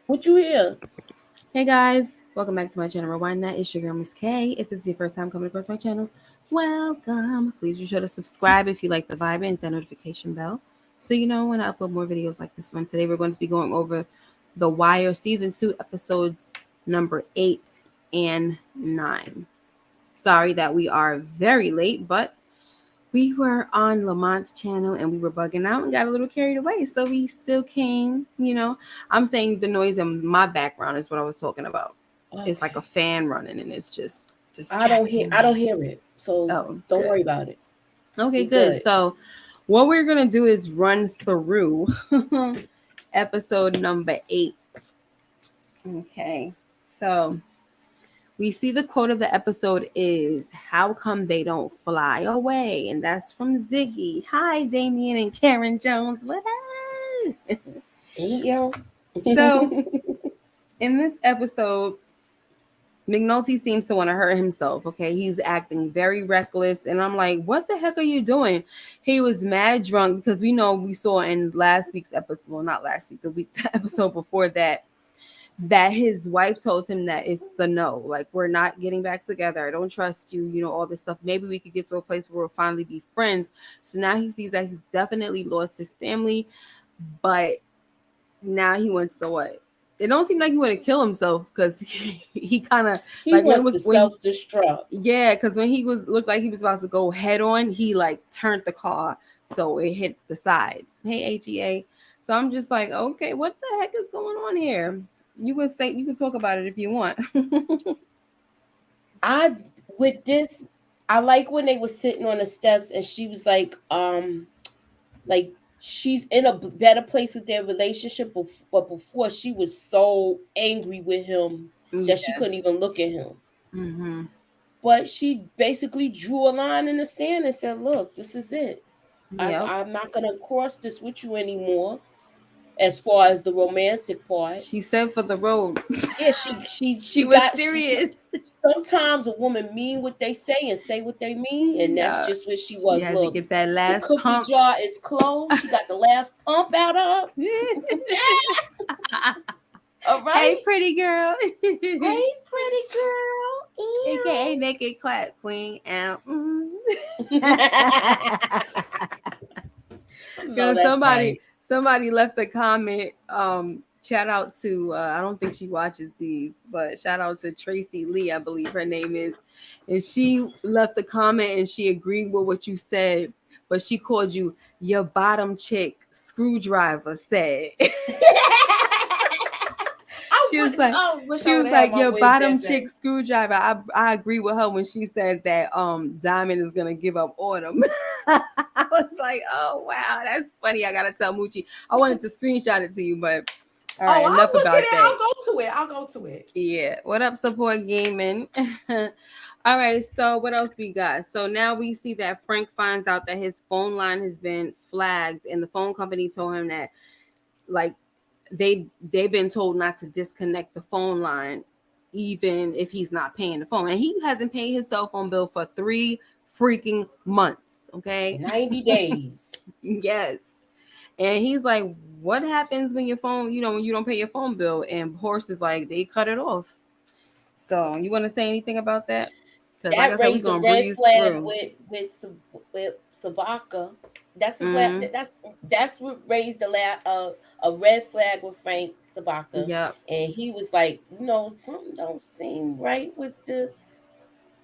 What you hear? Hey guys, welcome back to my channel. Rewind that. It's your girl Miss K. If this is your first time coming across my channel, welcome. Please be sure to subscribe if you like the vibe and hit that notification bell so you know when I upload more videos like this one. Today we're going to be going over The Wire season 2 episodes number 8 and 9. Sorry that we are very late, but we were on Lamont's channel and we were bugging out and got a little carried away. So we still came. I'm saying the noise in my background is what I was talking about. It's like a Okay. fan running and it's just I don't hear. distracting I don't me. hear it. So Oh, don't good. worry about it. Okay, We good. good. So what we're going to do is run through episode number 8. Okay. So we see the quote of the episode is, "How come they don't fly away?" And that's from Ziggy. Hi, Damien and Karen Jones. What up? Ain't yo. So, in this episode, McNulty seems to want to hurt himself. Okay. He's acting very reckless. And I'm like, what the heck are you doing? He was mad drunk because we saw in last week's episode, well, not last week, the episode before that his wife told him that it's a no, like we're not getting back together. I don't trust you, all this stuff. Maybe we could get to a place where we'll finally be friends. So now he sees that he's definitely lost his family, but now he wants to what? It don't seem like he want to kill himself because he kind of He like wants to self destruct. yeah, because when he was looked like he was about to go head on, he like turned the car so it hit the sides. Hey, HEA. So I'm just like, okay, what the heck is going on here? You can talk about it if you want. I with this. I like when they were sitting on the steps and she was like she's in a better place with their relationship. But before she was so angry with him that she Yeah. couldn't even look at him. Mm-hmm. But she basically drew a line in the sand and said, "Look, this is it. Yep. I'm not gonna cross this with you anymore." As far as the romantic part, She said for the road. yeah, she she She she was got she. serious. Sometimes a woman mean what they say and say what they mean, and that's Yeah. just where she She was. had to Look, get that the last cookie pump. jar is closed. She got the last pump out of her. All Hey, right. pretty girl. Hey, pretty girl. AKA make it clap, queen. And No, Because that's right. somebody left a comment. Shout out to I don't think she watches these, but shout out to Tracy Lee, I believe her name is, and she left a comment and she agreed with what you said, but she called you your bottom chick screwdriver said. she was like I wish she I would was have like my your wig bottom that chick bad. screwdriver. I agree with her when she said that Diamond is gonna give up on him. I was like, oh wow, that's funny. I gotta tell Moochie. I wanted to screenshot it to you, but all Oh, right, enough I'll look at about it. that. I'll go to it. I'll go to it. Yeah. What up, support gaming? All right, so what else we got? So now we see that Frank finds out that his phone line has been flagged, and the phone company told him that like they've been told not to disconnect the phone line even if he's not paying the phone, and he hasn't paid his cell phone bill for 3 freaking months. Okay. 90 days. Yes. And he's like, what happens when your phone, when you don't pay your phone bill? And Horse is like, they cut it off. So you want to say anything about that? Because like I That said, we're raised the gonna red breeze flag through. with Sabaka. That's his last. Mm, That's what raised a red flag with Frank Sabaka, yep. and he was like, something don't seem right with this.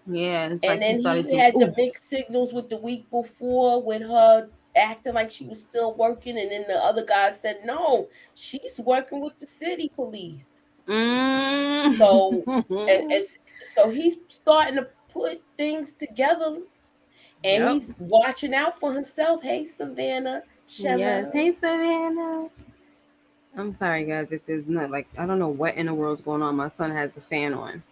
Yeah, it's And like he then started he to had the ooh. mixed signals with the week before with her acting like she was still working, and then the other guy said no, she's working with the city police. So Mm. so he's starting to put things together, and Yep. he's watching out for himself. Hey, Savannah, shut Yes. Hey, up. Savannah. I'm sorry, guys, if there's not like I don't know what in the world's going on. My son has the fan on.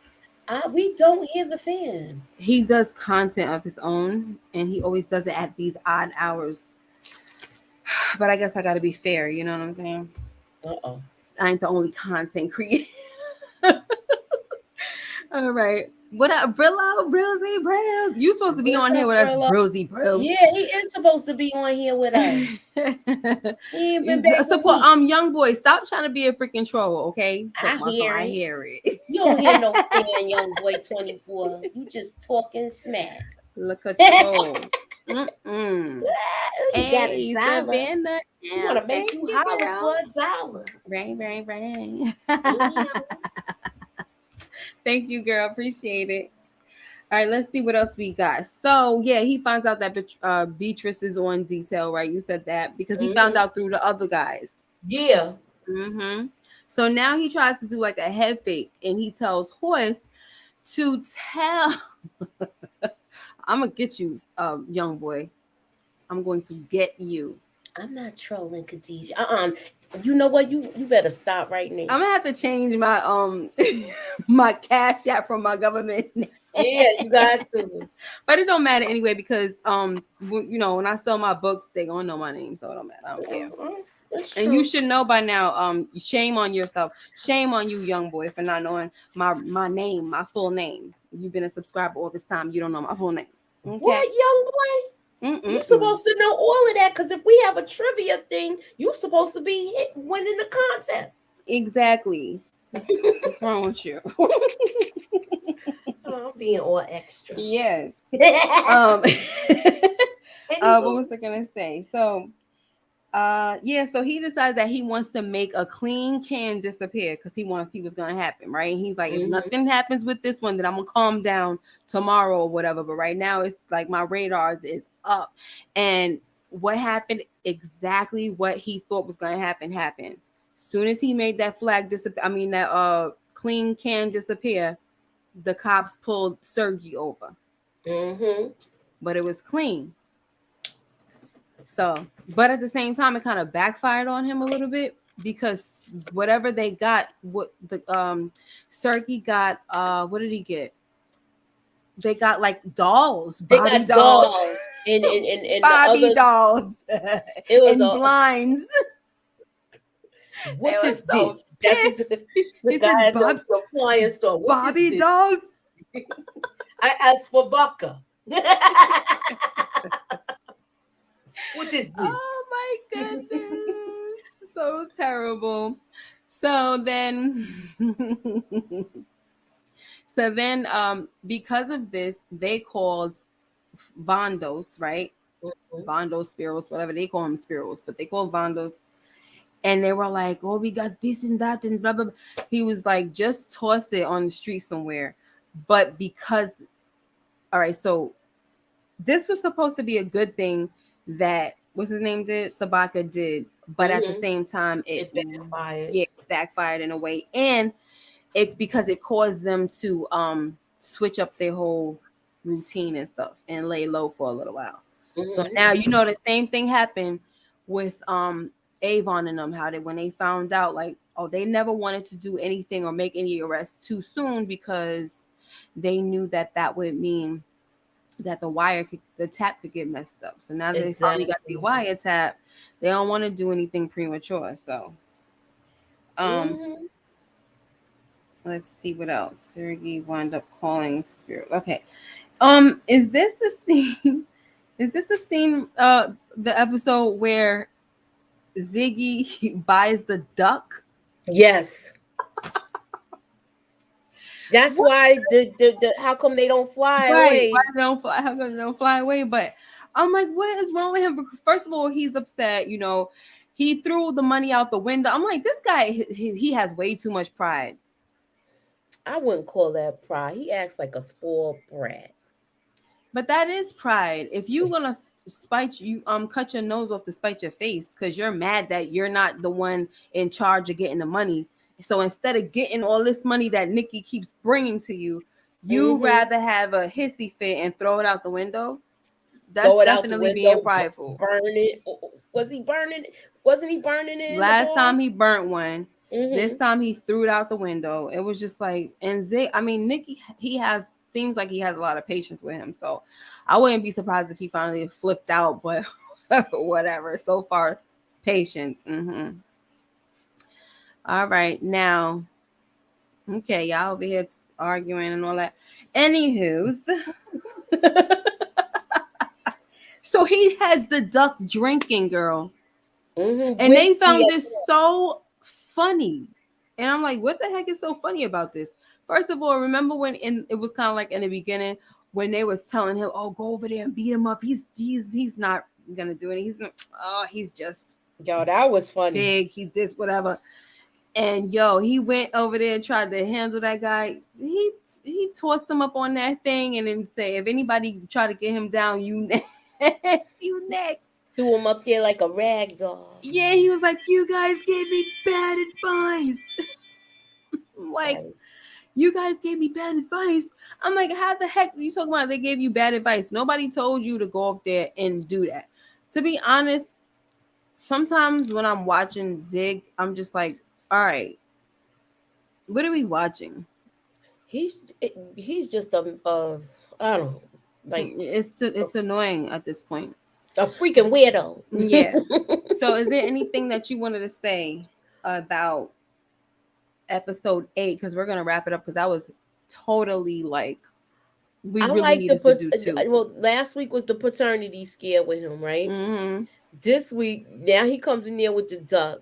We don't hear the fan. He does content of his own, and he always does it at these odd hours. But I guess I got to be fair. You know what I'm saying? Uh-oh. I ain't the only content creator. All right. What up, Brillo? Brilzy Brills. You supposed to be on here with us, Brilzy Brills. Yeah, he is supposed to be on here with us. He ain't been back support young boy. Stop trying to be a freaking troll, okay? I hear it. You don't hear no fan, young boy 24. You just talking smack. Look at you. Hey, Savannah. You want to make you holler for $1. Rain. Thank you, girl. Appreciate it. All right, let's see what else we got. So, yeah, he finds out that Beatrice is on detail, right? You said that because he found out through the other guys. Yeah. So now he tries to do like a head fake, and he tells Hoist to tell. I'm gonna get you, young boy. I'm going to get you. I'm not trolling, Khadijah. You know what? You better stop right now. I'm gonna have to change my my cash app from my government name. Yeah, you got to. But it don't matter anyway because you know, when I sell my books, they gonna know my name, so it don't matter. I don't care. That's true. And you should know by now. Shame on yourself. Shame on you, young boy, for not knowing my name, my full name. You've been a subscriber all this time. You don't know my full name. Okay? What, young boy? You're supposed to know all of that because if we have a trivia thing, you're supposed to be winning the contest. Exactly. What's wrong with you? I'm being all extra. Yes. What was I gonna say? So, so he decides that he wants to make a clean can disappear because he wants to see what's gonna happen, right? And he's like, if nothing happens with this one, then I'm gonna calm down tomorrow or whatever. But right now, it's like my radar is up. And what happened? Exactly what he thought was gonna happen happened. Soon as he made that flag disappear, that clean can disappear, the cops pulled Sergey over. But it was clean. So, but at the same time, it kind of backfired on him a little bit because whatever they got, what the Sergey got, what did he get? They got like dolls, Bobby dolls, and Bobby dolls. It was blinds. What is so this? He said, the appliance store. Bobby dolls. I asked for vodka. What is this? Oh my goodness. So terrible. So then because of this, they called Vondos, right? Vondos, Spiros, whatever they call them, Spiros, but they call Vondos. And they were like, oh, we got this and that and blah, blah, blah. He was like, just toss it on the street somewhere. But because, all right, so this was supposed to be a good thing that, what's his name did? Sabaka did. But at the same time, it backfired. Yeah, backfired in a way. And because it caused them to switch up their whole routine and stuff and lay low for a little while. So now, you know, the same thing happened with Avon and them, how when they found out, like, oh, they never wanted to do anything or make any arrests too soon because they knew that would mean that the tap could get messed up. So now that they finally got the wiretap, they don't want to do anything premature. So, let's see what else. Sergey wound up calling Spirit. Okay, is this the scene? Is this the scene? The episode where Ziggy buys the duck? Yes. That's why the how come they don't fly away? Why how come they don't fly away? But I'm like, what is wrong with him? First of all, he's upset. You know, he threw the money out the window. I'm like, this guy, he has way too much pride. I wouldn't call that pride. He acts like a spoiled brat. But that is pride. If you're gonna spite you, cut your nose off to spite your face because you're mad that you're not the one in charge of getting the money. So instead of getting all this money that Nikki keeps bringing to you, you rather have a hissy fit and throw it out the window. That's definitely being prideful. Burn it. Was he burning it? Wasn't he burning it? Last time he burnt one. This time he threw it out the window. It was just like, and Nikki, seems like he has a lot of patience with him. So I wouldn't be surprised if he finally flipped out, but whatever. So far, patience. All right, now, okay, y'all over here arguing and all that. Anywho's, so he has the duck drinking, girl. And they Whiskey. found this so funny. And I'm like, what the heck is so funny about this? First of all, remember when it was kind of like in the beginning when they was telling him, "Oh, go over there and beat him up. He's not gonna do it. He's just Yo, that was funny. big. He's this whatever." And yo, he went over there and tried to handle that guy. He tossed him up on that thing and then say, "If anybody try to get him down, you next, you next." Threw him up there like a rag doll. Yeah, he was like, "You guys gave me bad advice." Like, Sorry. you guys gave me bad advice. I'm like, how the heck are you talking about? They gave you bad advice. Nobody told you to go up there and do that. To be honest, sometimes when I'm watching Zig, I'm just like, all right, what are we watching? He's just I don't know, like It's annoying at this point. a freaking weirdo. Yeah. So is there anything that you wanted to say about episode 8? Because we're gonna wrap it up because that was totally like we really like needed to do too. Well, last week was the paternity scare with him, right? Mm-hmm. This week, now he comes in there with the duck.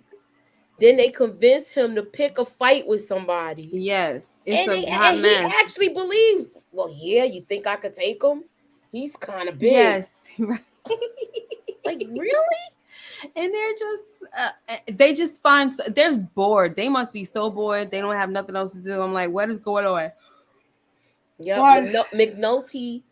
Then they convince him to pick a fight with somebody. Yes, it's And a hot mess. he actually believes, well, yeah, you think I could take him? He's kind of big. Yes, right. Like, really? And they just find they're bored. They must be so bored. They don't have nothing else to do. I'm like, what is going on? Yeah, McNulty.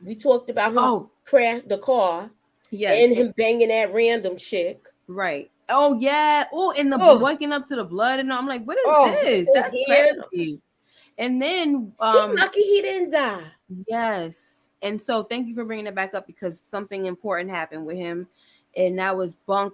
We talked about him crash the car. Yes, and him banging that random chick. Right. Oh yeah. Oh, and the waking up to the blood, and I'm like, what is this? That's crazy. And then he's lucky he didn't die. Yes. And so thank you for bringing it back up because something important happened with him, and that was Bunk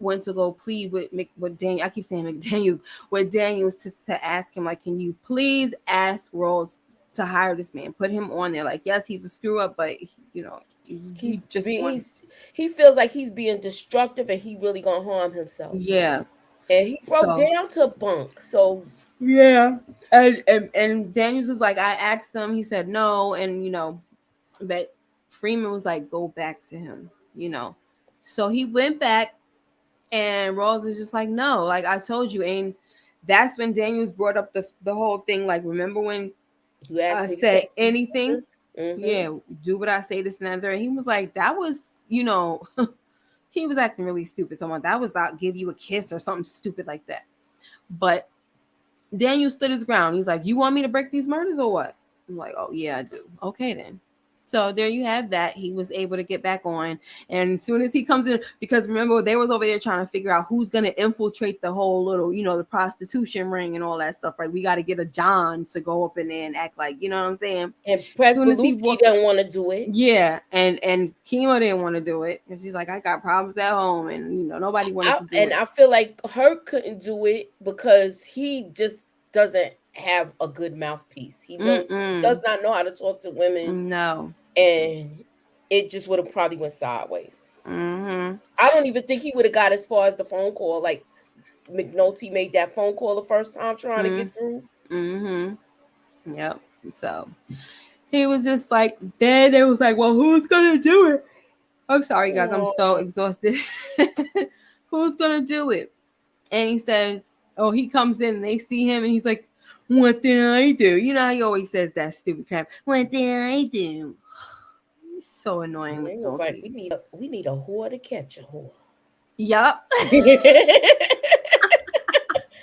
went to go plead with Daniel. I keep saying McDaniels with Daniels to ask him, like, can you please ask Rose to hire this man, put him on there. Like, yes, he's a screw up, but you know, he feels like he's being destructive and he really gonna harm himself. Yeah. And he broke down to Bunk. So yeah. And Daniels was like, I asked him, he said no, and you know, but Freeman was like, go back to him, you know. So he went back and Rawls is just like, no, like I told you. And that's when Daniels brought up the whole thing. Like, remember when I said anything? Mm-hmm. Yeah, do what I say, this and that. And he was like, that was, you know, he was acting really stupid. So that was, I'll give you a kiss or something stupid like that. But Daniel stood his ground. He's like, you want me to break these murders or what? I'm like, oh yeah, I do. Okay then. So there you have that. He was able to get back on. And as soon as he comes in, because remember, they was over there trying to figure out who's going to infiltrate the whole little, you know, the prostitution ring and all that stuff, right? We got to get a John to go up in there and act like, you know what I'm saying? And Presbeluski don't want to do it. Yeah. And Kima didn't want to do it. And she's like, I got problems at home. And, you know, nobody wanted to do it. And I feel like Herc couldn't do it because he just doesn't have a good mouthpiece. He does not know how to talk to women. No. And it just would have probably went sideways. Mm-hmm. I don't even think he would have got as far as the phone call. Like McNulty made that phone call the first time trying to get through. Mm-hmm. Yep. So he was just like, then it was like, well, who's gonna do it? I'm sorry, guys. I'm so exhausted. Who's gonna do it? And he says, oh, he comes in and they see him and he's like, what did I do? You know how he always says that stupid crap. What did I do? He's so annoying. It was like, we need a whore to catch a whore. Yup.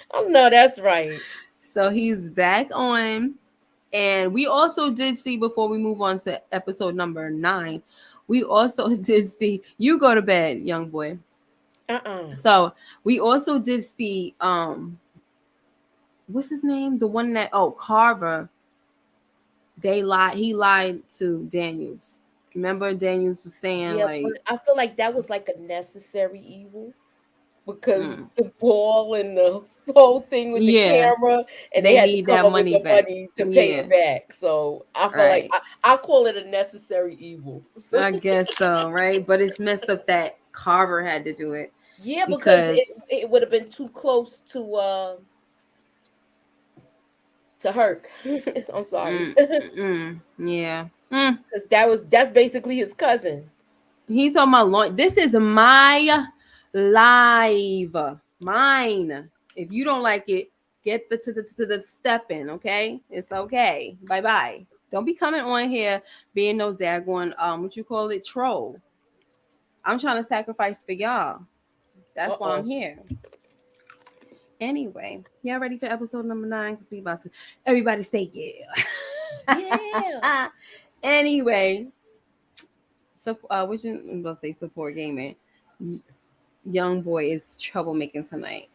Oh no, that's right. So he's back on. And we also did see, before we move on to episode number 9, we also did see, you go to bed, young boy. So we also did see what's his name? The one that Carver. He lied to Daniels. Remember Daniels was saying like, I feel like that was like a necessary evil because the ball and the whole thing with the camera, and they had to come up with the money to pay it back. So I feel like I call it a necessary evil. I guess so, right? But it's messed up that Carver had to do it. Yeah, because it would have been too close to to Herc. I'm sorry. Mm, yeah. Because that's basically his cousin. He talking about this is my live, mine. If you don't like it, get the step in. Okay, it's okay. Bye bye. Don't be coming on here being no daggone what you call it, troll. I'm trying to sacrifice for y'all. That's why I'm Uh-oh. here. Anyway, y'all ready for episode number 9? Because we about to everybody say Yeah. yeah. Anyway, so which I'm gonna say support gaming. Young boy is troublemaking tonight.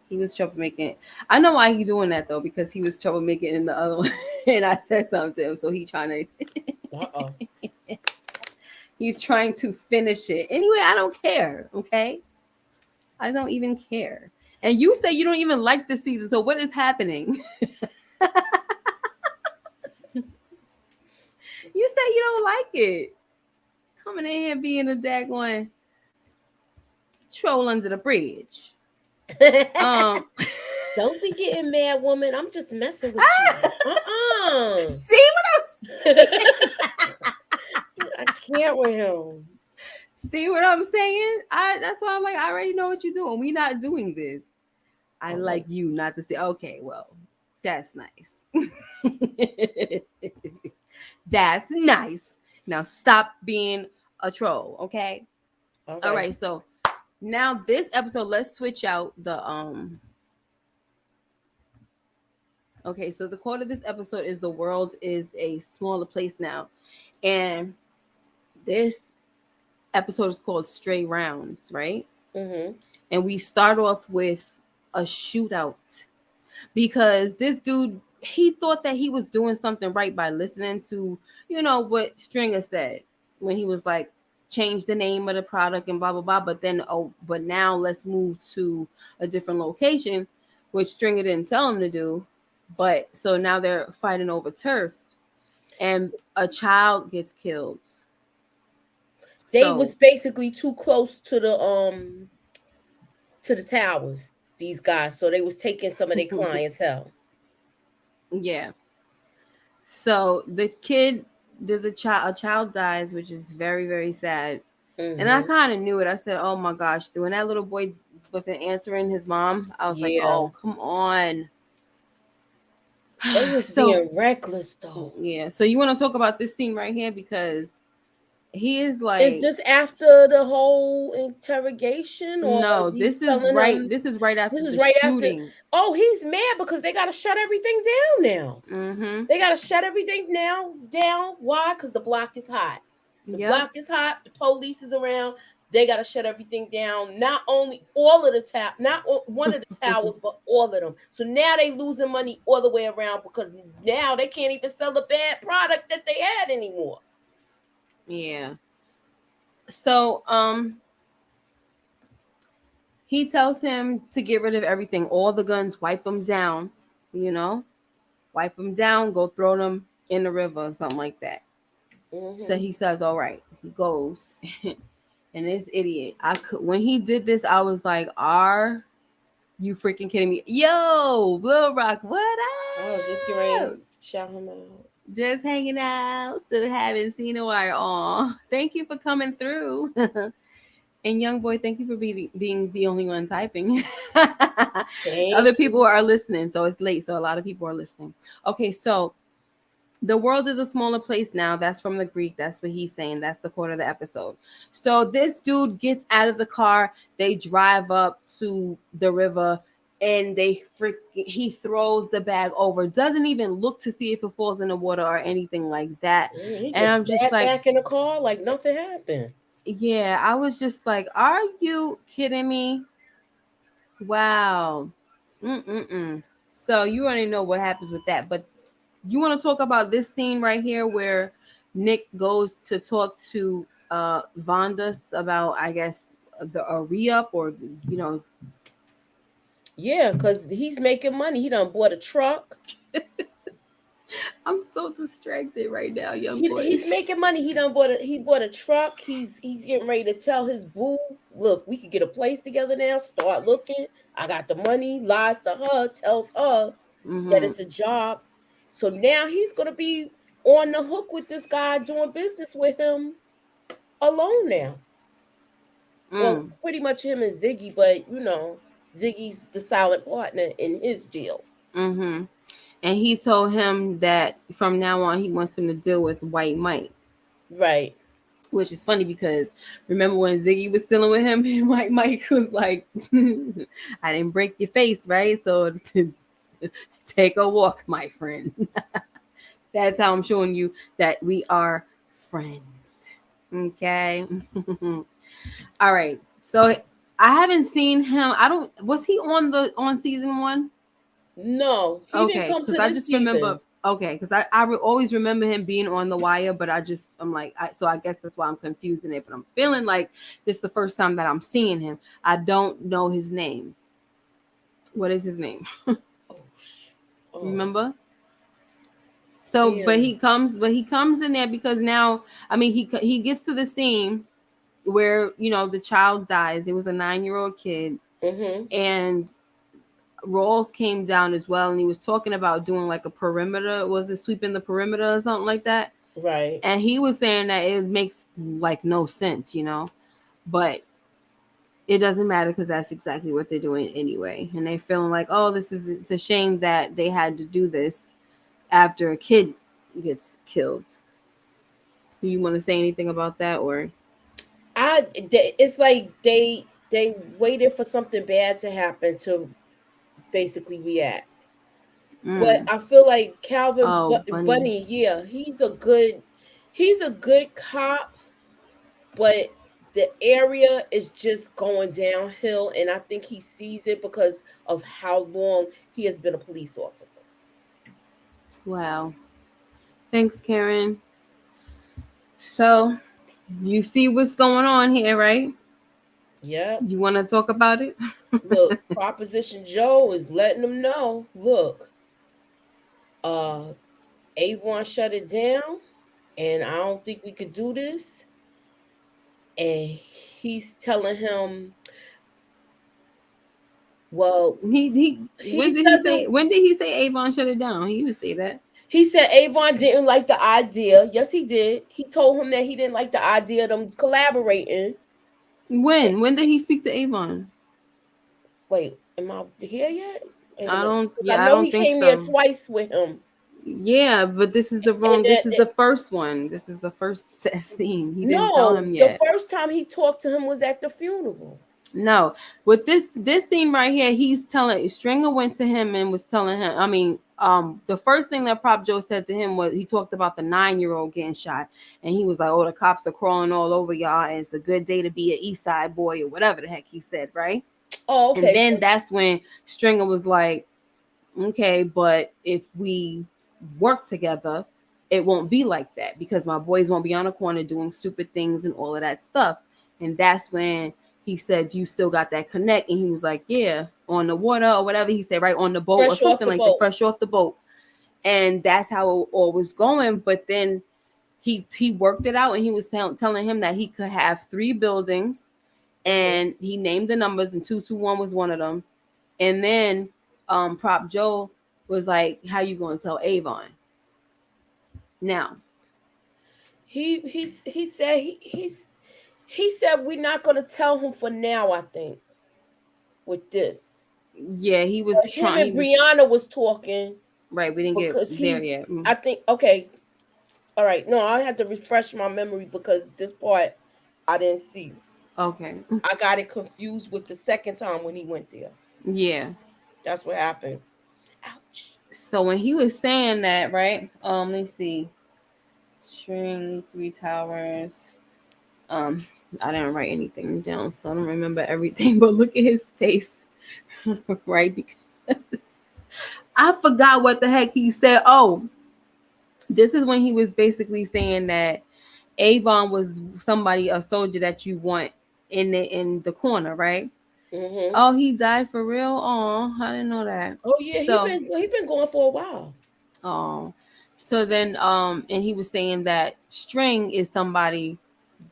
He was troublemaking. I know why he's doing that though, because he was troublemaking in the other one, and I said something to him, so he trying to. Uh-oh. He's trying to finish it. Anyway, I don't care. Okay, I don't even care. And you say you don't even like this season, so what is happening? You say you don't like it. Coming in here being a daggone troll under the bridge. Um. Don't be getting mad, woman. I'm just messing with you. See what I'm saying? I can't with him. See what I'm saying? That's why I'm like, I already know what you're doing. We not doing this. I like you not to say, okay, well, that's nice. That's nice. Now stop being a troll, okay? All right, so now this episode, let's switch out the okay, so the quote of this episode is the world is a smaller place now. And this episode is called Stray Rounds, right? Mm-hmm. And we start off with a shootout because this dude, he thought that he was doing something right by listening to, what Stringer said when he was like, change the name of the product and blah, blah, blah. But now let's move to a different location, which Stringer didn't tell him to do. But so now they're fighting over turf and a child gets killed. They was basically too close to the towers, these guys, so they was taking some of their clientele. Yeah. So the kid, there's a child dies, which is very, very sad. Mm-hmm. And I kind of knew it. I said, oh my gosh, when that little boy wasn't answering his mom, I was like, oh, come on. They was being reckless though. Yeah. So you want to talk about this scene right here, because he is like, it's just after the whole interrogation, or no, this is right. This is right after the shooting. Oh, he's mad because they got to shut everything down now. Mm-hmm. They got to shut everything down. Why? Because the block is hot. The block is hot. The police is around. They got to shut everything down. Not only all of the not one of the towers, but all of them. So now they losing money all the way around because now they can't even sell the bad product that they had anymore. Yeah. So he tells him to get rid of everything, all the guns, wipe them down, wipe them down, go throw them in the river or something like that. Mm-hmm. So he says, all right. He goes. And this idiot, when he did this, I was like, are you freaking kidding me? Yo, Lil Rock, what up? I was just getting ready to shout him out. Just hanging out, still haven't seen a while. Aw, thank you for coming through. And young boy, thank you for being the only one typing. Other people are listening, so it's late, so a lot of people are listening. Okay, so the world is a smaller place now. That's from the Greek. That's what he's saying. That's the quote of the episode. So this dude gets out of the car. They drive up to the river. And he throws the bag over, doesn't even look to see if it falls in the water or anything like that. And I'm just like, back in the car like nothing happened. Yeah, I was just like, are you kidding me? Wow. So you already know what happens with that. But you want to talk about this scene right here where Nick goes to talk to Vonda about, I guess, a re-up or, Yeah, because he's making money. He done bought a truck. I'm so distracted right now, young boy. He's making money. He bought a truck. He's getting ready to tell his boo, look, we could get a place together now. Start looking. I got the money. Lies to her, tells her that Mm-hmm. it's a job. So now he's gonna be on the hook with this guy doing business with him alone now. Well, Mm. pretty much him and Ziggy, but Ziggy's the silent partner in his deal. Mm-hmm. And he told him that from now on he wants him to deal with White Mike. Right. Which is funny because remember when Ziggy was dealing with him and White Mike was like, I didn't break your face, right? So take a walk, my friend. That's how I'm showing you that we are friends. Okay. All right. So I haven't seen him. I don't was he on season 1? No, he didn't Okay, come because to I this just remember. season. Okay, because always remember him being on The Wire, but I'm like, so I guess that's why I'm confusing it. But I'm feeling like this is the first time that I'm seeing him. I don't know his name. What is his name? Oh, oh, Remember? So, damn. but he comes in there because now, I mean, he gets to the scene where the child dies. It was a 9-year-old kid, Mm-hmm. and Rawls came down as well, and he was talking about doing like a perimeter. Was it sweeping the perimeter or something like that? Right. And he was saying that it makes like no sense, but it doesn't matter because that's exactly what they're doing anyway. And they're feeling like, oh, it's a shame that they had to do this after a kid gets killed. Do you want to say anything about that or? It's like they waited for something bad to happen to basically react. But Mm. I feel like Calvin Oh, Bunny. Bunny, yeah, he's a good cop, but the area is just going downhill, and I think he sees it because of how long he has been a police officer. Wow. Thanks, Karen. So you see what's going on here, right? Yep. You want to talk about it? Look, Proposition Joe is letting them know. Look, uh, Avon shut it down, and I don't think we could do this. And he's telling him, well, He when he did he say doesn't. when did he say Avon shut it down? He didn't say that. He said Avon didn't like the idea. Yes, he did. He told him that he didn't like the idea of them collaborating. When did he speak to Avon? Wait, am I here yet? Wait a I minute, don't. because I Yeah, I know don't he think came there so. twice with him. Yeah, but this is the And wrong. then, This is the first one. This is the first scene. He didn't tell no, him the yet. first time he talked to him was at the funeral. No, with this scene right here, he's telling Stringer went to him and was telling him. I mean, the first thing that Prop Joe said to him was he talked about the 9-year-old getting shot, and he was like, "Oh, the cops are crawling all over y'all, and it's a good day to be an East Side boy or whatever the heck he said, right?" Oh, And okay. then So that's when Stringer was like, "Okay, but if we work together, it won't be like that because my boys won't be on the corner doing stupid things and all of that stuff." And that's when he said, "You still got that connect?" And he was like, "Yeah, on the water or whatever." He said, "Right on the boat or fresh off something the like that, boat. fresh off the boat." And that's how it all was going. But then he worked it out, and he was telling him that he could have 3 buildings, Hmm. and he named the numbers, and 221 was one of them. And then Prop Joe was like, "How you gonna tell Avon now?" He said he said we're not gonna tell him for now. I think with this, Yeah, he was but him trying. He and was Brianna was talking right. We didn't get because there yet. I think, okay, all right. No, I had to refresh my memory because this part I didn't see. Okay. I got it confused with the second time when he went there. Yeah. That's what happened. Ouch. So when he was saying that, right? Let's see. String 3 towers. Um, I didn't write anything down, so I don't remember everything. But look at his face, right? Because I forgot what the heck he said. Oh, this is when he was basically saying that Avon was somebody, a soldier that you want in the corner, right? Hmm. Oh, he died for real. Oh, I didn't know that. Oh yeah, he So, been he been going for a while. oh, so then and he was saying that String is somebody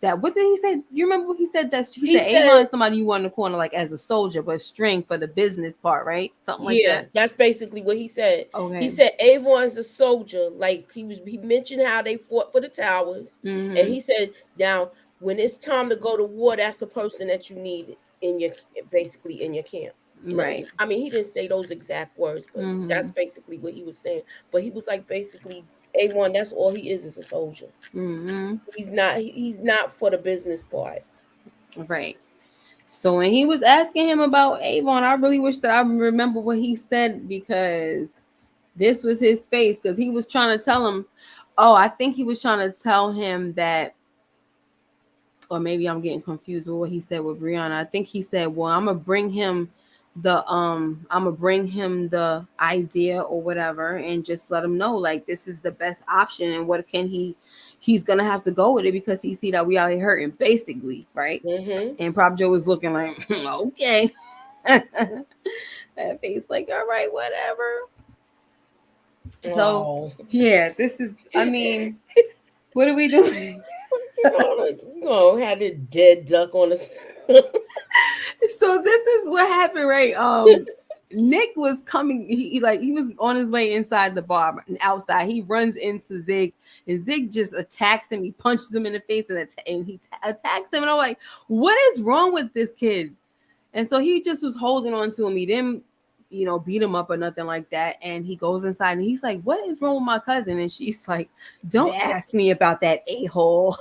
that. What did he say? You remember what he said? He He said Avon said, is somebody you want in the corner like as a soldier, but string for the business part, right? Something like yeah, that. that's basically what he said. He Okay. said Avon's a soldier. Like he mentioned how they fought for the towers, and Mm-hmm. he said now when it's time to go to war, that's the person that you need in your basically in your camp. Right. I mean, he didn't say those exact words, but Mm-hmm. that's basically what he was saying. But he was like basically A1. That's all he is a soldier. Mm-hmm. He's not for the business part. Right. So when he was asking him about Avon, I really wish that I remember what he said because this was his face because he was trying to tell him. Oh, I think he was trying to tell him that, or maybe I'm getting confused with what he said with Brianna. I think he said, "Well, I'm gonna bring him the idea or whatever, and just let him know like this is the best option, and what can he's gonna have to go with it because he see that we out here hurting, basically, right?" Mm-hmm. And Prop Joe was looking like, okay, that face like, all right, whatever. So Wow. yeah, this is. I mean, what are we doing? You gonna have this dead duck on us. So this is what happened, right? Nick was coming. He was on his way inside the bar, and outside he runs into Zig, and Zig just attacks him. He punches him in the face, and he attacks him. And I'm like, what is wrong with this kid? And so he just was holding on to him. He didn't, beat him up or nothing like that. And he goes inside, and he's like, "What is wrong with my cousin?" And she's like, "Don't That ask me about that a-hole."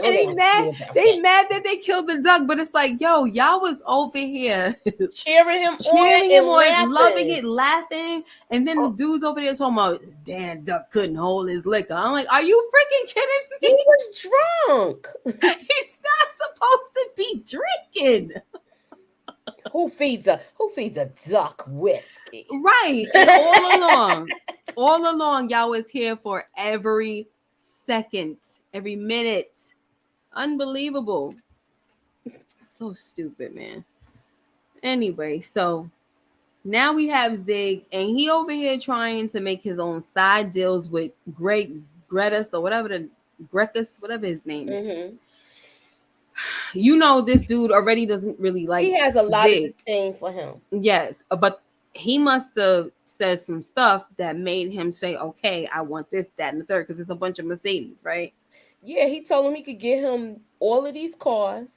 And don't ask me about they that. mad that they killed the duck, but it's like, yo, y'all was over here Cheering him on cheering him and on, loving laughing. it, laughing, and then the Oh, dude's over there talking about damn duck couldn't hold his liquor. I'm like, are you freaking kidding he me? was drunk. He's not supposed to be drinking. Who feeds a duck whiskey? Right. And all along, y'all was here for every second, every minute. Unbelievable. So stupid, man. Anyway, so now we have Zig, and he over here trying to make his own side deals with Great Gretus or Grekus, whatever his name is. Hmm. This dude already doesn't really like He has a lot of Zig. disdain for him. Yes, but he must have said some stuff that made him say, "Okay, I want this, that, and the third," because it's a bunch of Mercedes, right? Yeah, he told him he could get him all of these cars,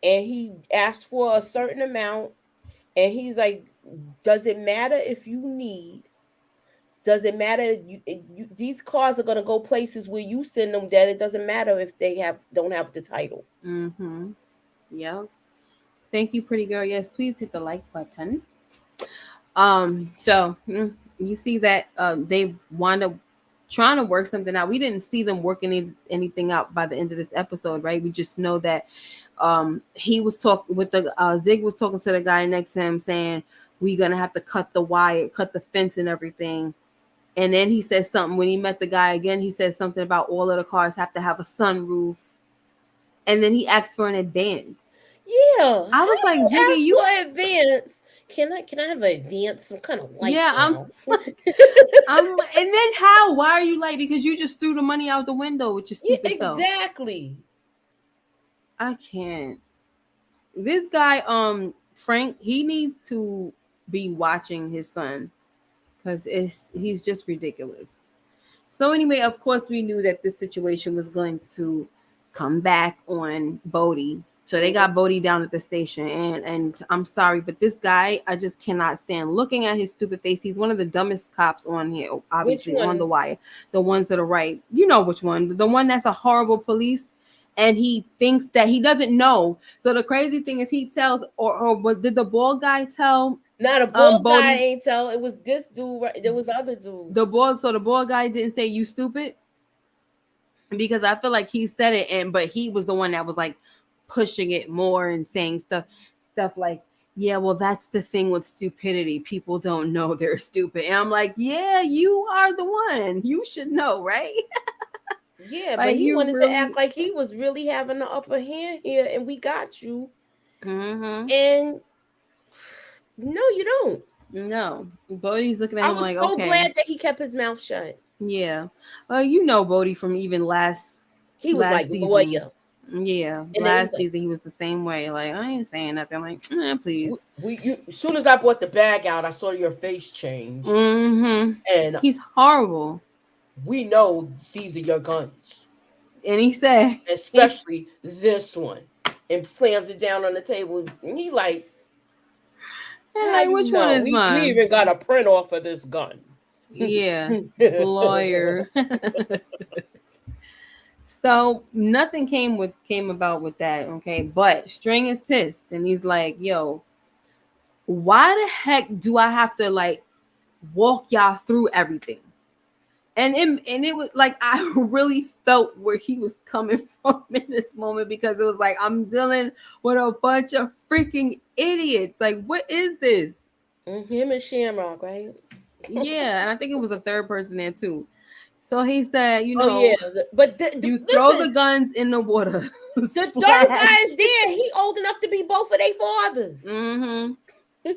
and he asked for a certain amount, and he's like, "Does it matter if you need? Does it matter? These cars are gonna go places where you send them. That it doesn't matter if they don't have the title." Mm-hmm. Yeah. Thank you, pretty girl. Yes, please hit the like button. So you see that they wound up trying to work something out. We didn't see them working anything out by the end of this episode, right? We just know that he was talking with the Zig was talking to the guy next to him saying, "We're gonna have to cut the wire, cut the fence and everything." And then he said something when he met the guy again, he said something about all of the cars have to have a sunroof. And then he asked for an advance. Yeah, I how was like, you Ziggy, ask you for advance? Can I have an advance? Some kind of light yeah, now. and then how? Why are you late? Because you just threw the money out the window with your Yeah, stupid self. exactly. I can't. This guy, Frank, he needs to be watching his son because he's just ridiculous. So anyway, of course, we knew that this situation was going to come back on Bodie. So they got Bodie down at the station, and I'm sorry, but this guy, I just cannot stand looking at his stupid face. He's one of the dumbest cops on here, Which obviously on the one? wire. The ones that are right, you know which one? The one that's a horrible police, and he thinks that he doesn't know. So the crazy thing is, he tells, or what did the bald guy tell? Not a bald guy Bodie, ain't tell. It was this dude. Right? There was other dude. the bald guy didn't say you stupid. Because I feel like he said it, but he was the one that was like pushing it more and saying stuff like, yeah, well, that's the thing with stupidity. People don't know they're stupid. And I'm like, yeah, you are the one. You should know, right? Yeah, but Like he you wanted to really. act like he was really having the upper hand here, and we got you. Mm-hmm. And no, you don't. No, Bodie's looking at I him was like, so okay, glad that he kept his mouth shut. yeah. Bodie from even last He was like Last season. lawyer. Yeah, And then he was last like, season he was the same way. Like, I ain't saying nothing. Like, please. as soon as I brought the bag out, I saw your face change. Mm-hmm. And He's horrible. we know these are your guns. And he said, Especially this one. And slams it down on the table. And he like, how like, you which one know? is We mine? even got a print off of this gun. Yeah, lawyer. So nothing came about with that, okay? But String is pissed and he's like, yo, why the heck do I have to like walk y'all through everything? And it was like I really felt where he was coming from in this moment, because it was like I'm dealing with a bunch of freaking idiots. Like, what is this? Him and Shamrock, right? Yeah, and I think it was a third person there too. So he said, Oh yeah, but you throw the listen, guns in the water, the third guy splash. is there. He old enough to be both of their fathers. Mm-hmm.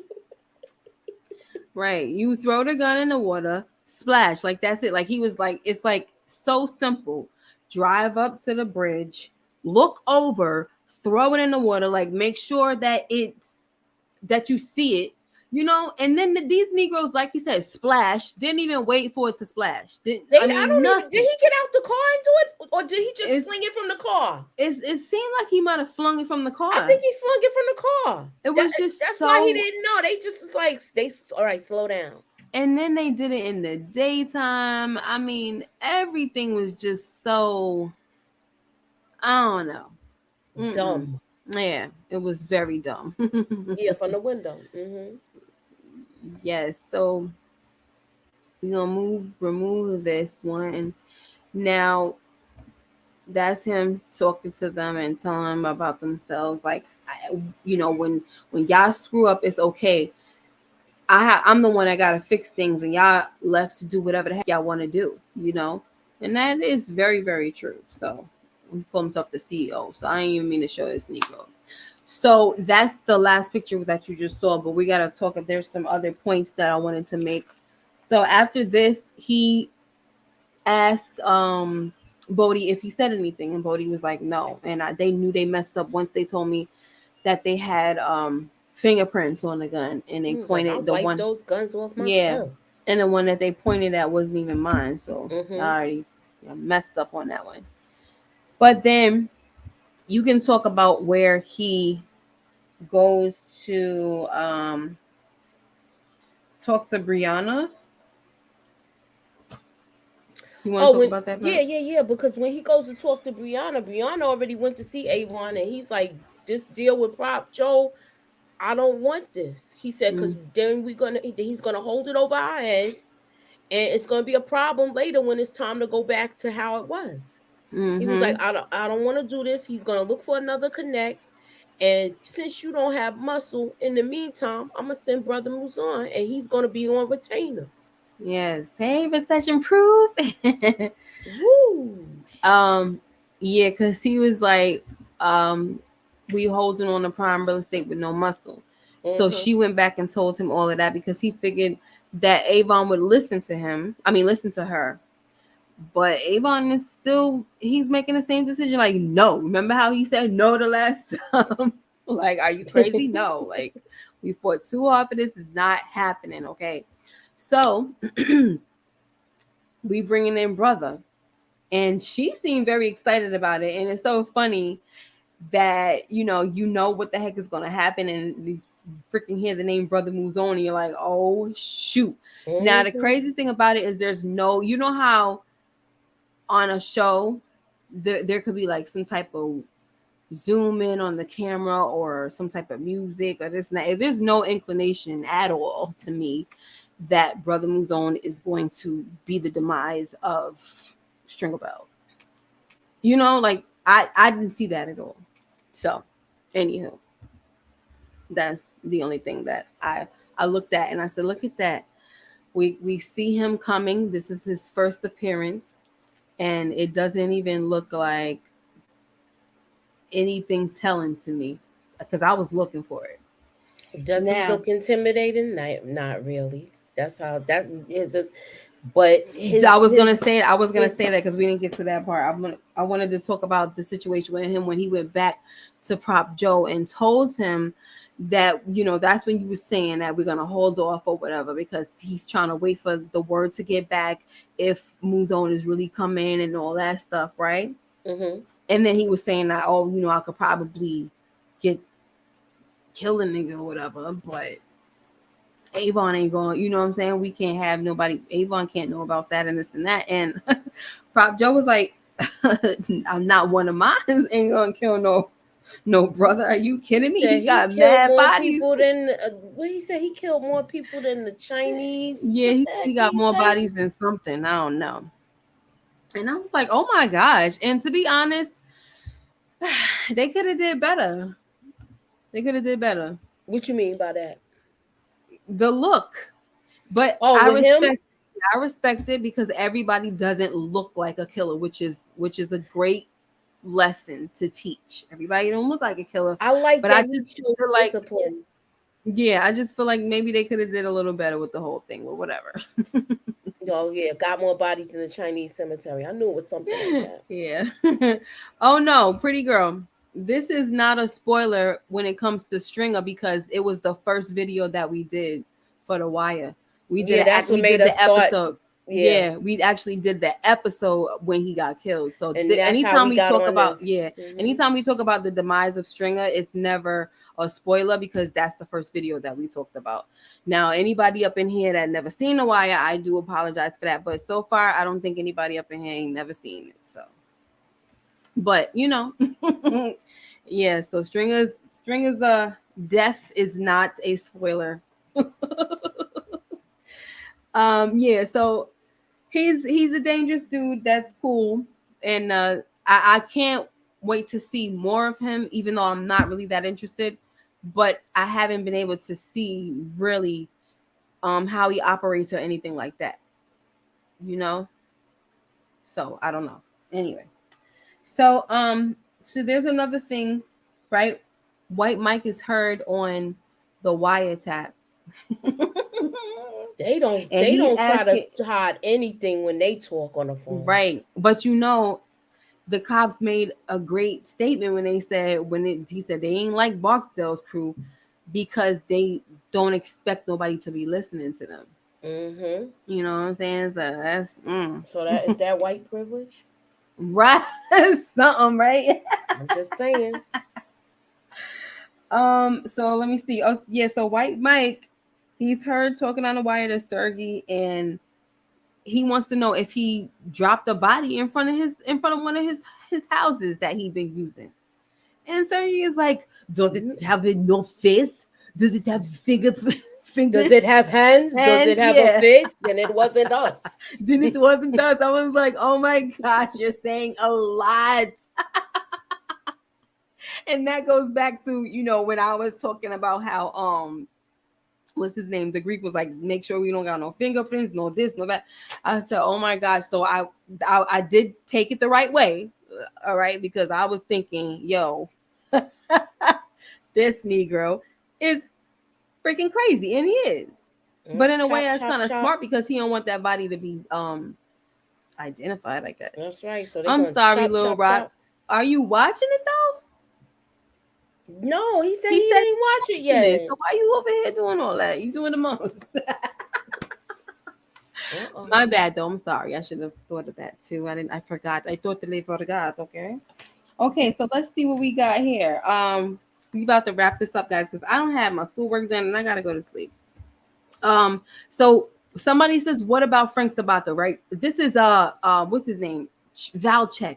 Right. You throw the gun in the water, splash. Like, that's it. Like, he was like, it's like so simple. Drive up to the bridge, look over, throw it in the water, like make sure that that you see it, and then these Negroes, like you said, splash, didn't even wait for it to splash. I don't even. Did Nothing. he get out the car and do it, or did he just fling it from the car? It seemed like he might have flung it from the car. I think he flung it from the car. It was just that's so. why he didn't know. They just was like, all right, slow down. And then they did it in the daytime. Everything was just so, I don't know. Dumb. Yeah, it was very dumb. Yeah, from the window. Mm-hmm. Yes, so we're gonna remove this one. Now, that's him talking to them and telling them about themselves. Like, when y'all screw up, it's okay. I'm the one that gotta fix things, and y'all left to do whatever the heck y'all want to do, and that is very, very true. So he called himself the CEO. So I ain't even mean to show this Negro. So that's the last picture that you just saw, but we gotta talk. There's some other points that I wanted to make. So after this, he asked Bodie if he said anything, and Bodie was like, no. And they knew they messed up once they told me that they had fingerprints on the gun, and they pointed the one. Those guns off myself. Yeah, and the one that they pointed at wasn't even mine. So I already messed up on that one. But then you can talk about where he goes to talk to Brianna. You want to talk about that? Yeah. Because when he goes to talk to Brianna already went to see Avon, and he's like, "This deal with Prop Joe, I don't want this." He said, "Because then he's gonna hold it over our head, and it's gonna be a problem later when it's time to go back to how it was." He was like, "I don't want to do this." He's gonna look for another connect, and since you don't have muscle, in the meantime, I'm gonna send Brother Mouzone, and he's gonna be on retainer. Yes. Hey, recession proof. Woo. Yeah, because he was like, we holding on to prime real estate with no muscle. So she went back and told him all of that because he figured that Avon would listen to her. But Avon is he's making the same decision. Like, no. Remember how he said no the last time? Like, are you crazy? No. Like, we fought too hard for this. It's not happening, okay? So we bringing in Brother. And she seemed very excited about it. And it's so funny that, you know what the heck is going to happen. And you freaking hear the name Brother Mouzone. And you're like, oh, shoot. Now, the crazy thing about it is there's no, you know how on a show, there could be like some type of zoom in on the camera or some type of music or this and that. There's no inclination at all to me that Brother Mouzone is going to be the demise of Stringer Bell. Like I didn't see that at all. So, anywho, that's the only thing that I looked at and I said, look at that. We see him coming. This is his first appearance, and it doesn't even look like anything telling to me because I was looking for it. Does he look intimidating? Not really. That's how that is. But I was gonna say that because we didn't get to that part. I wanted to talk about the situation with him when he went back to Prop Joe and told him that, you know, that's when you were saying that we're gonna hold off or whatever because he's trying to wait for the word to get back if Mouzone is really coming and all that stuff, right? Mm-hmm. And then he was saying that, oh, you know, I could probably kill a nigga or whatever, but Avon ain't going, you know what I'm saying? We can't have nobody, Avon can't know about that and this and that. And Prop Joe was like, I'm not one of mine ain't gonna kill no brother. Are you kidding me? He got mad more bodies. people than what he said. He killed more people than the Chinese. Yeah, he got more bodies than something. I don't know. And I was like, oh my gosh. And to be honest, they could have did better. They could have did better. What you mean by that? The look. But I respect it because everybody doesn't look like a killer, which is a great lesson to teach. Everybody don't look like a killer. I like but that I just feel like discipline. Yeah, I just feel like maybe they could have did a little better with the whole thing or whatever. Oh yeah, got more bodies than the Chinese cemetery. I knew it was something like that. Yeah. Oh no, pretty girl. This is not a spoiler when it comes to Stringer because it was the first video that we did for The Wire. We did the episode. Yeah, we actually did the episode when he got killed. So anytime we talk about anytime we talk about the demise of Stringer, it's never a spoiler because that's the first video that we talked about. Now, anybody up in here that never seen The Wire, I do apologize for that. But so far, I don't think anybody up in here ain't never seen it. So, but you know, yeah. So Stringer's death is not a spoiler. Yeah. So he's a dangerous dude. That's cool, and I can't wait to see more of him. Even though I'm not really that interested, but I haven't been able to see really how he operates or anything like that. You know, so I don't know. Anyway, so there's another thing, right? White Mike is heard on the wiretap. They don't try to hide anything when they talk on the phone. Right. But you know, the cops made a great statement when they said he said they ain't like Barksdale's crew because they don't expect nobody to be listening to them. Mm-hmm. You know what I'm saying? So that's so that is that white privilege, right? Something, right? I'm just saying. So let me see. Oh yeah, so White Mike, he's heard talking on the wire to Sergey, and he wants to know if he dropped a body in front of one of his houses that he been using. And Sergey is like, does it have no face? Does it have fingers? Does it have hands? Does it have a face? Then it wasn't us. Then it wasn't us. I was like, oh my gosh, you're saying a lot. And that goes back to, you know, when I was talking about how what's his name? The Greek was like, make sure we don't got no fingerprints, no this, no that. I said, oh my gosh. So I did take it the right way. All right, because I was thinking, yo, this Negro is freaking crazy, and he is. But in a way, that's kind of smart because he don't want that body to be identified, I guess. That's right. So I'm sorry, Lil Rock. Are you watching it though? No, he said he didn't watch it yet. So why you over here doing all that? You doing the most. My bad though. I'm sorry. I should have thought of that too. I forgot. I totally forgot. Okay, so let's see what we got here. We about to wrap this up, guys, because I don't have my schoolwork done and I gotta go to sleep. So somebody says, what about Frank Sabato, right? This is what's his name? Valchek.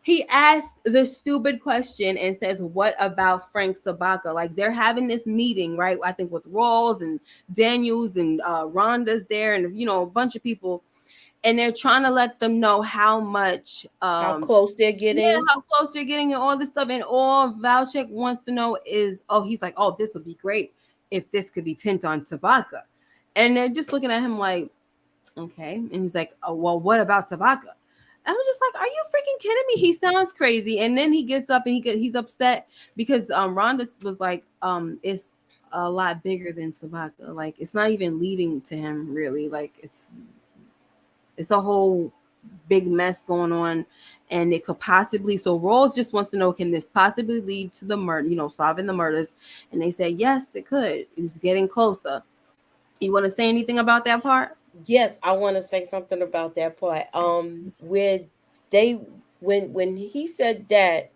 He asked the stupid question and says, what about Frank Sabato? Like, they're having this meeting, right? I think with Rawls and Daniels and Rhonda's there and, you know, a bunch of people. And they're trying to let them know how much how close they're getting. Yeah, how close they're getting and all this stuff. And all Valchek wants to know is, he's like, this would be great if this could be pinned on Sabaka. And they're just looking at him like, okay. And he's like, well, what about Sabaka? I was just like, are you freaking kidding me? He sounds crazy. And then he gets up and he's upset because Rhonda was like, it's a lot bigger than Sabaka. Like, it's not even leading to him really. Like, it's It's a whole big mess going on, and it could possibly. So Rawls just wants to know, can this possibly lead to the murder? Solving the murders. And they say yes, it could. It's getting closer. You want to say anything about that part? Yes, I want to say something about that part. Where they when he said that,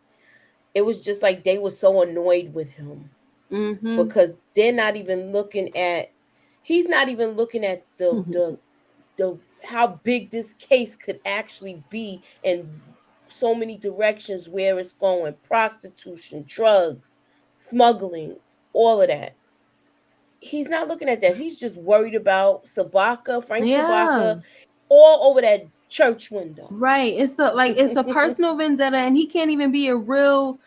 it was just like they were so annoyed with him Mm-hmm. because they're not even looking at. He's not even looking at the how big this case could actually be and so many directions where it's going: prostitution, drugs, smuggling, all of that. He's not looking at that. He's just worried about Sabaka, Frank Yeah. Sabaka, all over that church window. Right. It's a personal vendetta, and he can't even be a real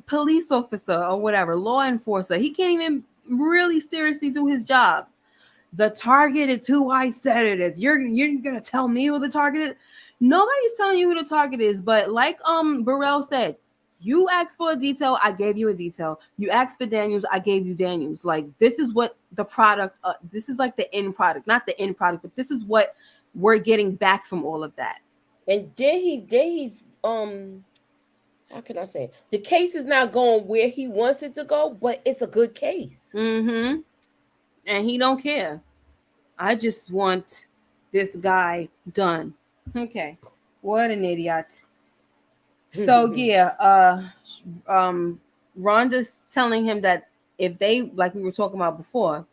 police officer or whatever, law enforcer. He can't even really seriously do his job. The target is who I said it is. You're gonna tell me who the target is? Nobody's telling you who the target is, but like Burrell said, you asked for a detail, I gave you a detail. You asked for Daniels, I gave you Daniels. Like, this is what the product, this is like the end product, not the end product, but this is what we're getting back from all of that. And he's how can I say, the case is not going where he wants it to go, but it's a good case. Mm-hmm. And he don't care. I just want this guy done. Okay. What an idiot. So yeah, Rhonda's telling him that if they, like we were talking about before,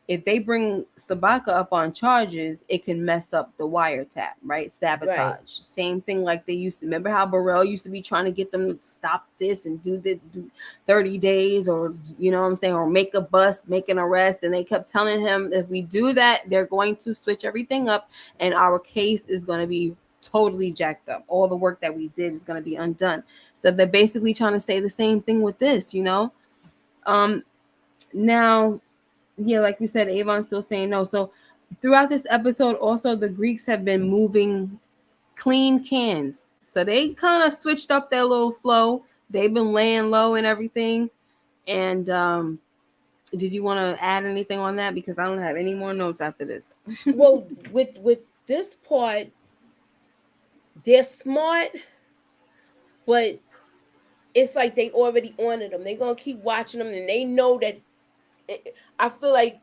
if they bring Sabaka up on charges, it can mess up the wiretap, right? Sabotage. Right. Same thing like they used to. Remember how Burrell used to be trying to get them to stop this and do 30 days, or you know what I'm saying, or make a bust, make an arrest, and they kept telling him if we do that, they're going to switch everything up, and our case is going to be totally jacked up. All the work that we did is going to be undone. So they're basically trying to say the same thing with this, Now, yeah, like we said, Avon's still saying no. So throughout this episode, also the Greeks have been moving clean cans. So they kind of switched up their little flow. They've been laying low and everything. And did you want to add anything on that? Because I don't have any more notes after this. Well, with this part, they're smart, but it's like they already ordered them. They're gonna keep watching them, and they know that. I feel like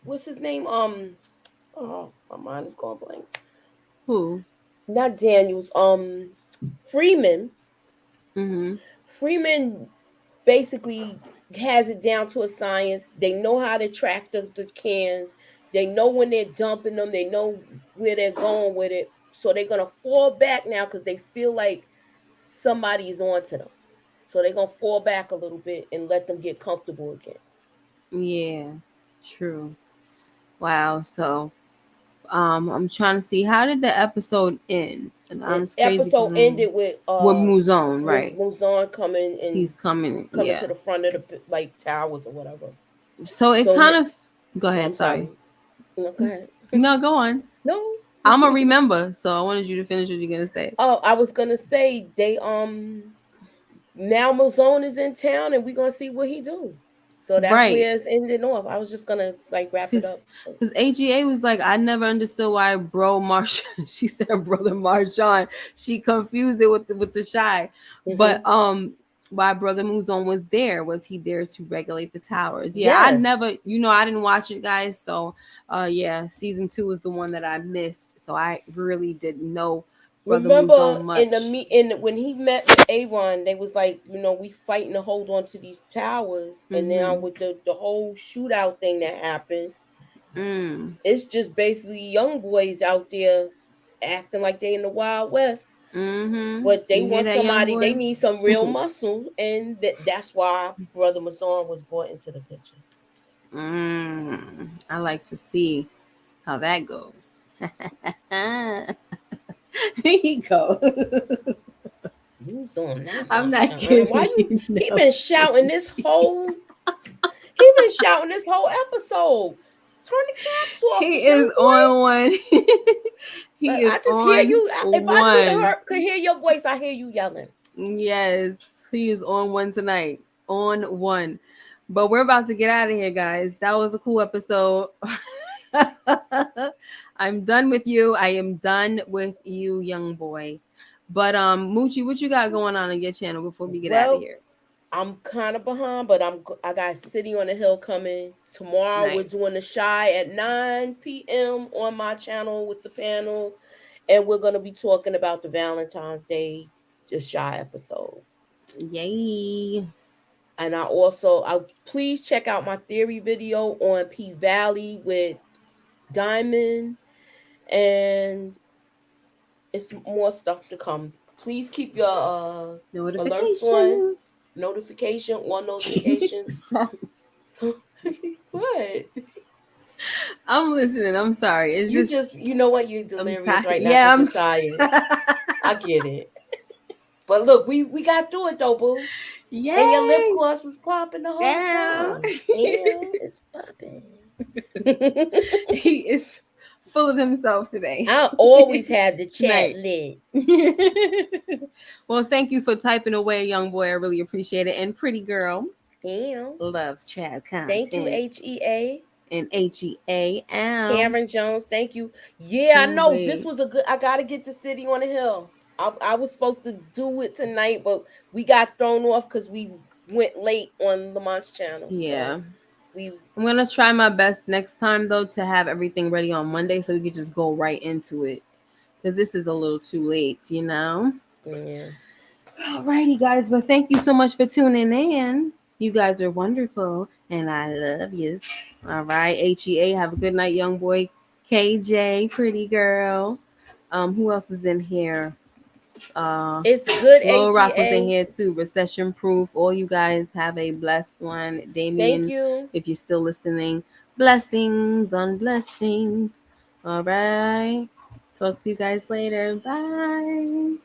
what's his name? Oh, my mind is going blank. Who? Not Daniels. Freeman. Mm-hmm. Freeman basically has it down to a science. They know how to track the cans. They know when they're dumping them. They know where they're going with it. So they're gonna fall back now because they feel like somebody is onto them. So they're gonna fall back a little bit and let them get comfortable again. Yeah, true. Wow. So I'm trying to see, how did the episode end? And I'm The episode ended with Mouzone, right? Mouzone coming and He's coming to the front of the like towers or whatever. So it kind of go ahead. I'm sorry. No, go ahead. No, go on. No. I'm gonna remember. So I wanted you to finish what you're gonna say. Oh, I was gonna say they now Mouzone is in town and we're gonna see what he do. So that's where it's ending off. I was just gonna like wrap it up. Because AGA was like, I never understood why bro Marshawn. She said brother Marshawn. She confused it with the shy. Mm-hmm. But why brother Mouzone was there? Was he there to regulate the towers? Yeah, yes. I never, I didn't watch it, guys. So yeah, season 2 was the one that I missed. So I really didn't know. Remember when he met with Avon, they was like, we fighting to hold on to these towers, mm-hmm. and now with the whole shootout thing that happened, it's just basically young boys out there acting like they in the Wild West. Mm-hmm. But they want somebody, they need some real muscle, and that's why Brother Mouzone was brought into the picture. I like to see how that goes. Here you go. I'm not kidding. Why you? He been shouting this whole. He been shouting this whole episode. Turn the caps off. He is on one. He is. I just hear you. If I could hear your voice, I hear you yelling. Yes, he is on one tonight. On one. But we're about to get out of here, guys. That was a cool episode. I'm done with you. I am done with you, young boy. But Moochie, what you got going on your channel before we get out of Well, here? I'm kind of behind, but I got City on the Hill coming tomorrow. We're Nice. doing the Shy at 9 p.m. on my channel with the panel, and we're gonna be talking about the Valentine's Day the Shy episode. Yay. And I please check out my theory video on P Valley with Diamond, and it's more stuff to come. Please keep your alerts on, Notification. notifications. So what? I'm listening. I'm sorry. It's You just just you know what, you're I'm delirious tired. right now Yeah, because I'm you're tired. I get it. But look, we got through it though, boo. And your lip Yay. gloss was popping the whole Yeah. time. Yeah, it's popping. He is full of himself today. I always had the chat Tonight. lit. Well, thank you for typing away, young boy. I really appreciate it. And pretty girl Yeah. loves child Thank you, content. HEA. And HEAM. Cameron Jones, thank you. Yeah, I Can't know this wait. was a good. I gotta get to City on the Hill. I was supposed to do it tonight, but we got thrown off because we went late on Lamont's channel. Yeah. So I'm going to try my best next time, though, to have everything ready on Monday so we could just go right into it. Because this is a little too late, you know? Yeah. Alrighty, guys. But thank you so much for tuning in. You guys are wonderful, and I love you. All right, HEA. Have a good night, young boy. KJ, pretty girl. Who else is in here? It's good, Lil Rock was in HEA. here too. Recession proof. All you guys have a blessed one. Thank Damien, you. if you're still listening, blessings on blessings. All right. Talk to you guys later. Bye.